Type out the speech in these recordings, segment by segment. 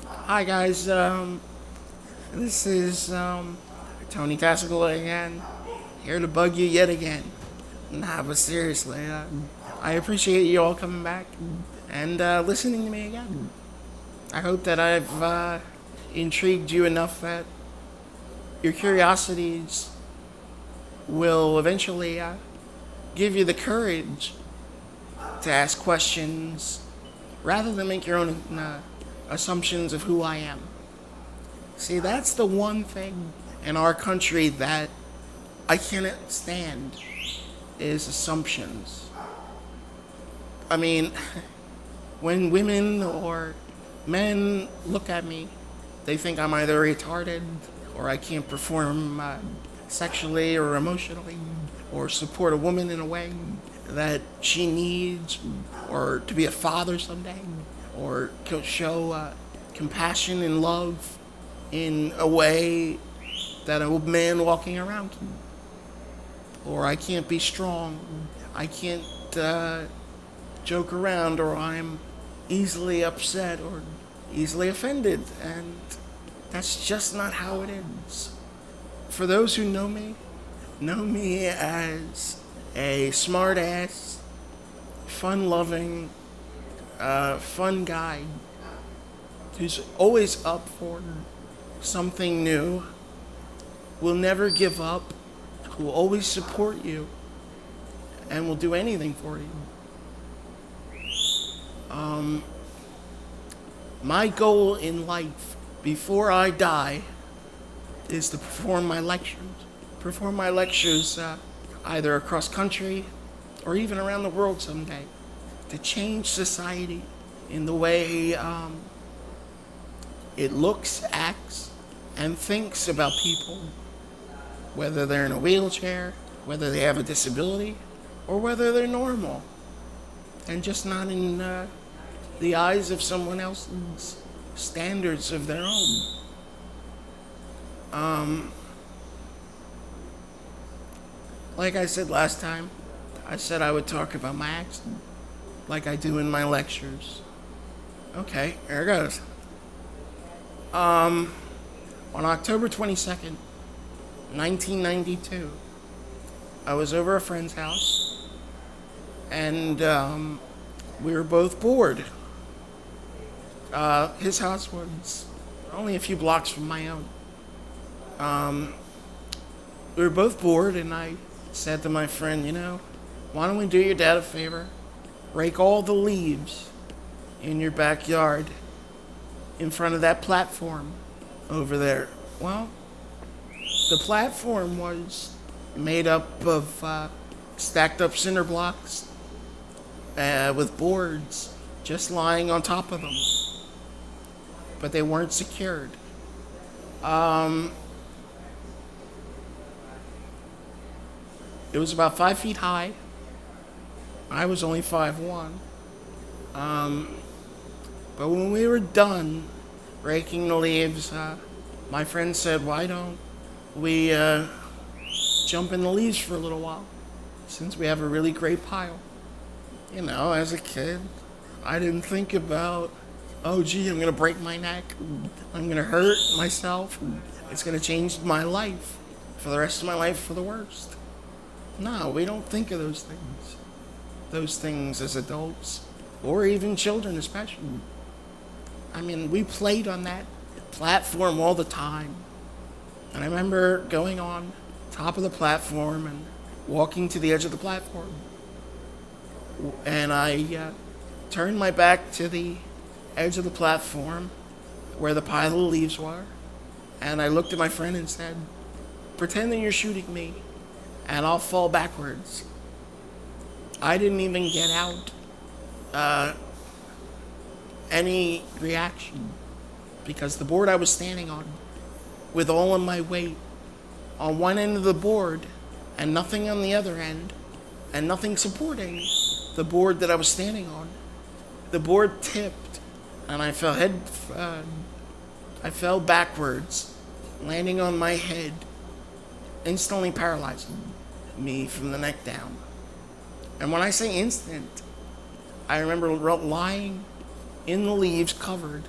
Hi guys, this is Tony Tassical again, here to bug you yet again. Nah, but seriously, I appreciate you all coming back and listening to me again. I hope that I've intrigued you enough that your curiosities will eventually give you the courage to ask questions rather than make your own assumptions of who I am. See, that's the one thing in our country that I cannot stand is assumptions. I mean, when women or men look at me, they think I'm either retarded or I can't perform sexually or emotionally or support a woman in a way that she needs, or to be a father someday, or to show compassion and love in a way that a man walking around can. Or I can't be strong. I can't joke around, or I'm easily upset or easily offended. And that's just not how it is. For those who know me as a smart ass, fun loving, fun guy who's always up for something new, will never give up, will always support you, and will do anything for you. My goal in life before I die is to perform my lectures. Perform my lectures either across country or even around the world someday, to change society in the way it looks, acts, and thinks about people, whether they're in a wheelchair, whether they have a disability, or whether they're normal, and just not in the eyes of someone else's standards of their own. Like I said last time, I said I would talk about my accident, like I do in my lectures. Okay, here it goes. On October 22nd, 1992, I was over a friend's house, and we were both bored. His house was only a few blocks from my own. We were both bored, and I said to my friend, why don't we do your dad a favor? Rake all the leaves in your backyard in front of that platform over there. Well, the platform was made up of stacked up cinder blocks with boards just lying on top of them, but they weren't secured. It was about 5 feet high. I was only 5'1". But when we were done raking the leaves, my friend said, why don't we jump in the leaves for a little while, since we have a really great pile. As a kid, I didn't think about, oh gee, I'm going to break my neck, I'm going to hurt myself, it's going to change my life for the rest of my life for the worst. No, we don't think of those things. Those things as adults, or even children especially. I mean, we played on that platform all the time. And I remember going on top of the platform and walking to the edge of the platform. And I turned my back to the edge of the platform where the pile of leaves were. And I looked at my friend and said, pretend that you're shooting me and I'll fall backwards. I didn't even get out any reaction, because the board I was standing on, with all of my weight on one end of the board and nothing on the other end, and nothing supporting the board that I was standing on, the board tipped and I fell backwards, landing on my head, instantly paralyzing me from the neck down. And when I say instant, I remember lying in the leaves, covered,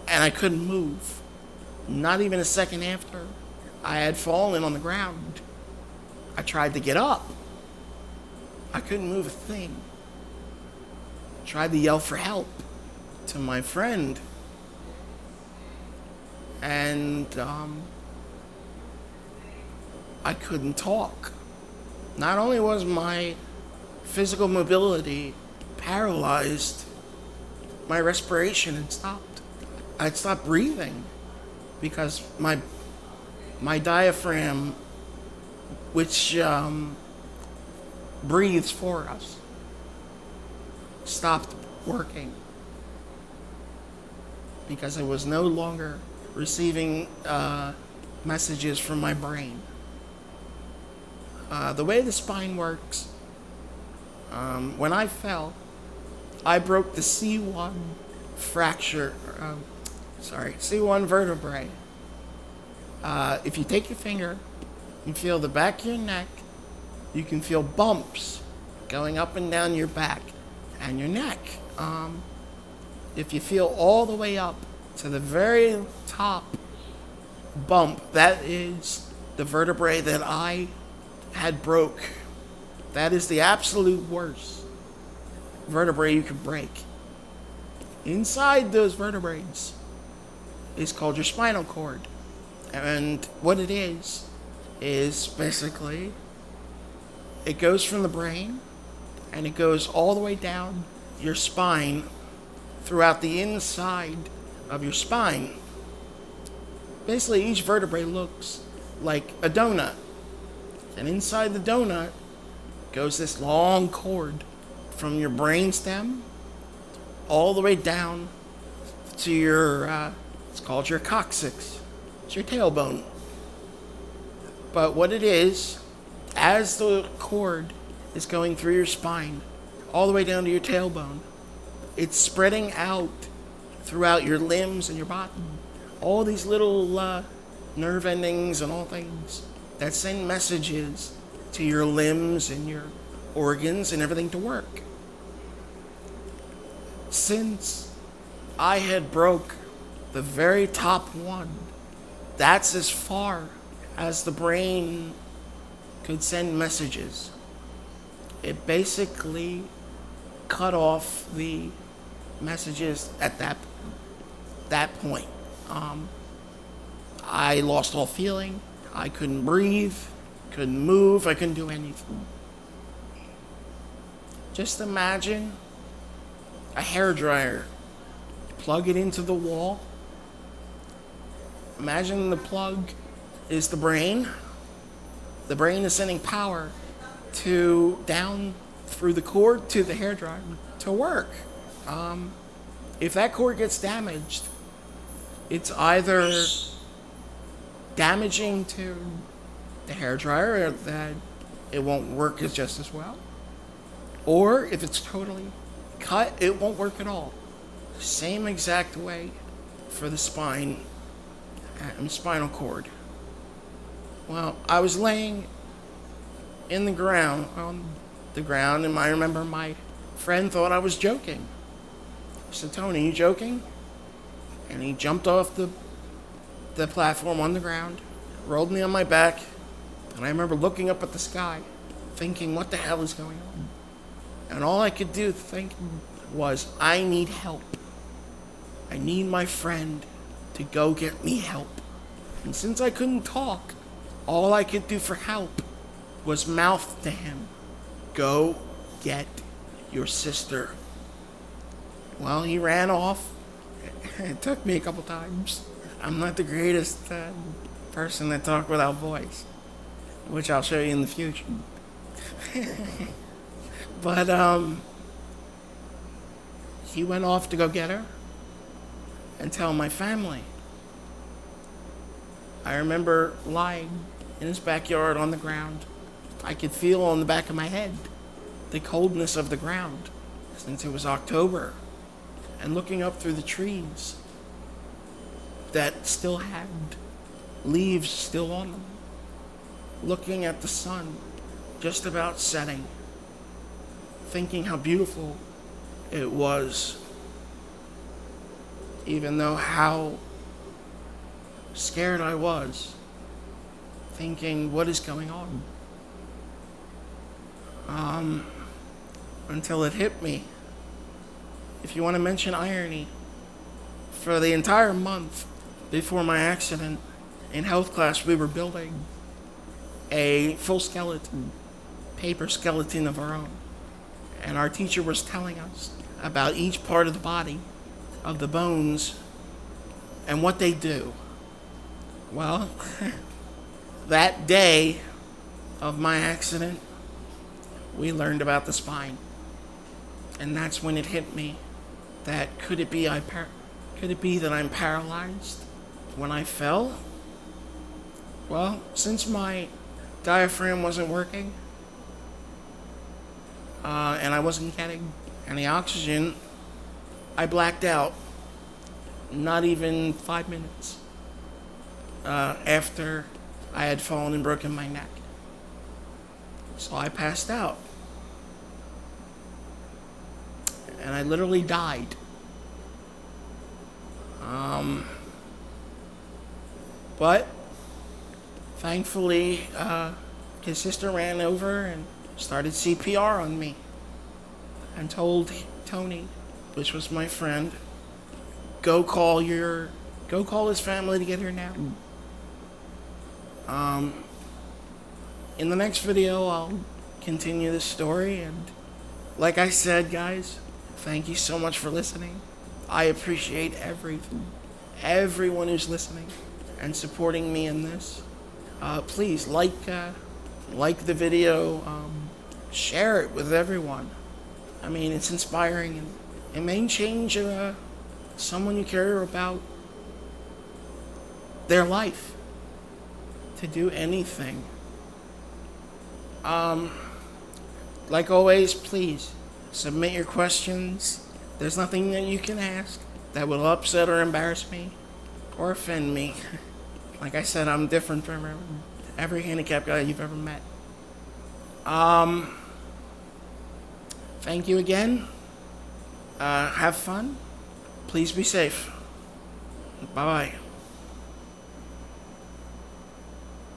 and I couldn't move. Not even a second after I had fallen on the ground, I tried to get up. I couldn't move a thing. Tried to yell for help to my friend, and I couldn't talk. Not only was my physical mobility paralyzed, my respiration had stopped. I'd stopped breathing because my diaphragm, which breathes for us, stopped working because I was no longer receiving messages from my brain. The way the spine works, when I fell, I broke the C1 C1 vertebrae. If you take your finger and feel the back of your neck, you can feel bumps going up and down your back and your neck. If you feel all the way up to the very top bump, that is the vertebrae that I had broke. That is the absolute worst vertebrae you could break. Inside those vertebrae is called your spinal cord. And what it is basically, it goes from the brain and it goes all the way down your spine throughout the inside of your spine. Basically, each vertebrae looks like a donut. And inside the donut goes this long cord from your brainstem all the way down to your, it's called your coccyx. It's your tailbone. But what it is, as the cord is going through your spine, all the way down to your tailbone, it's spreading out throughout your limbs and your body. All these little nerve endings and all things that send messages to your limbs and your organs and everything to work. Since I had broke the very top one, that's as far as the brain could send messages. It basically cut off the messages at that point. I lost all feeling. I couldn't breathe, couldn't move, I couldn't do anything. Just imagine a hairdryer. Plug it into the wall. Imagine the plug is the brain. The brain is sending power down through the cord to the hairdryer to work. If that cord gets damaged, it's either damaging to the hairdryer, or that it won't work just as well. Or if it's totally cut, it won't work at all. Same exact way for the spine and spinal cord. Well, I was laying on the ground, and I remember my friend thought I was joking. He said, "Tony, you joking?" And he jumped off the platform on the ground, rolled me on my back, and I remember looking up at the sky, thinking, what the hell is going on? And all I could do think was, I need help. I need my friend to go get me help. And since I couldn't talk, all I could do for help was mouth to him, "Go get your sister." Well, he ran off. It took me a couple times. I'm not the greatest person to talk without voice, which I'll show you in the future. But he went off to go get her and tell my family. I remember lying in his backyard on the ground. I could feel on the back of my head the coldness of the ground since it was October, and looking up through the trees that still had leaves still on them, looking at the sun just about setting, thinking how beautiful it was. Even though how scared I was, thinking, what is going on? Until it hit me. If you want to mention irony, for the entire month before my accident, in health class we were building a full skeleton, paper skeleton of our own. And our teacher was telling us about each part of the body, of the bones, and what they do. Well, that day of my accident, we learned about the spine. And that's when it hit me that could it be that I'm paralyzed when I fell? Well, since my diaphragm wasn't working, and I wasn't getting any oxygen, I blacked out. Not even 5 minutes after I had fallen and broken my neck. So I passed out. And I literally died. But thankfully, his sister ran over and started CPR on me and told Tony, which was my friend, go call his family to get here now. In the next video, I'll continue this story, and like I said, guys, thank you so much for listening. I appreciate everyone who's listening and supporting me in this. Please like the video, share it with everyone. I mean, it's inspiring, and it may change someone you care about their life to do anything. Like always, please submit your questions. There's nothing that you can ask that will upset or embarrass me or offend me. Like I said, I'm different from every handicapped guy you've ever met. Thank you again. Have fun. Please be safe. Bye-bye.